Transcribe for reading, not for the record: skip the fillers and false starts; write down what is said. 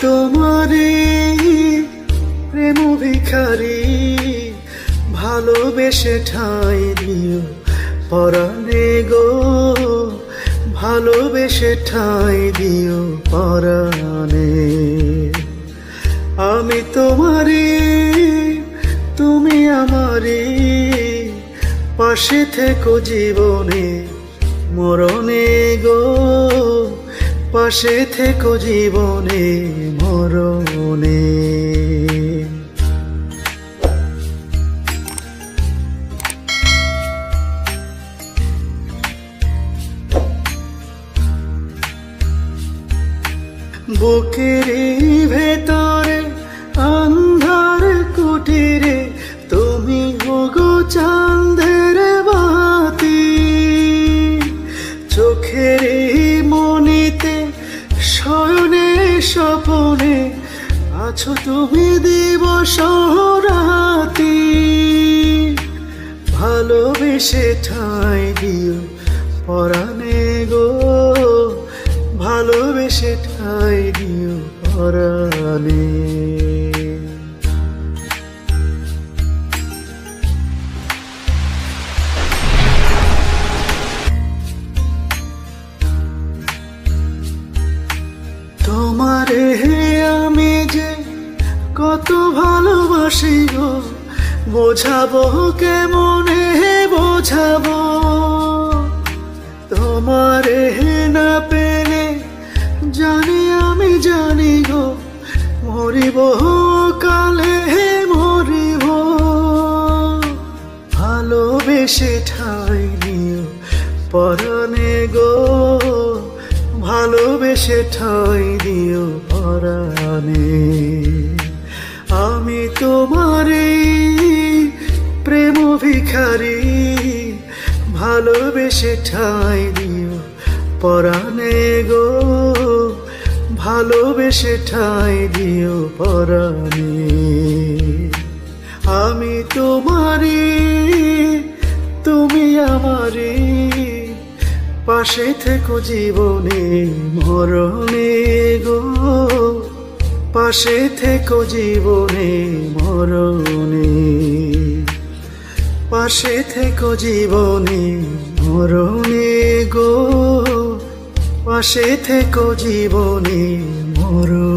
তোমারে প্রেম ভিখারি, ভালোবেসে ঠাঁই দিও পরাণে গো, ভালোবেসে ঠাঁই দিও পরাণে। আমি তোমারে, তুমি আমারে, পাশে থেকো জীবনে মরণে গো, পাশে থেকো জীবনে মরণে। বুকের ভেতরে আন্ধার কুটিরে তুমি ওগো চাঁদের বাতি, চোখের মনিতে শয়নে স্বপনে আছো তুমি দিবস রাতি। ভালোবেসে ঠাঁই দিও পরাণে গো, ভালোবেসে ঠাঁই দিও পরাণে। তোমারে আমি যে কত ভালোবাসি গো, বোঝাবো কেমনে বোঝাবো। তোমারে না পেলে জানি আমি জানি গো, মরিব কালে মরিব। ভালোবেসে ঠাঁই দিও পরাণে গো, ভালোবেসে ঠাঁই দিও পরাণে। আমি তোমারে প্রেম ভিখারি, ভালোবেসে ঠাঁই দিও পরাণে গো, ভালোবেসে ঠাঁই দিও পরাণে। আমি তোমারে, তুমি আমারে, পাশে থেকো জীবনে মরণে গো, পাশে থেকো জীবনে মরণে, পাশে থেকো জীবনে মরণে গো, পাশে থেকো জীবনে মরণে।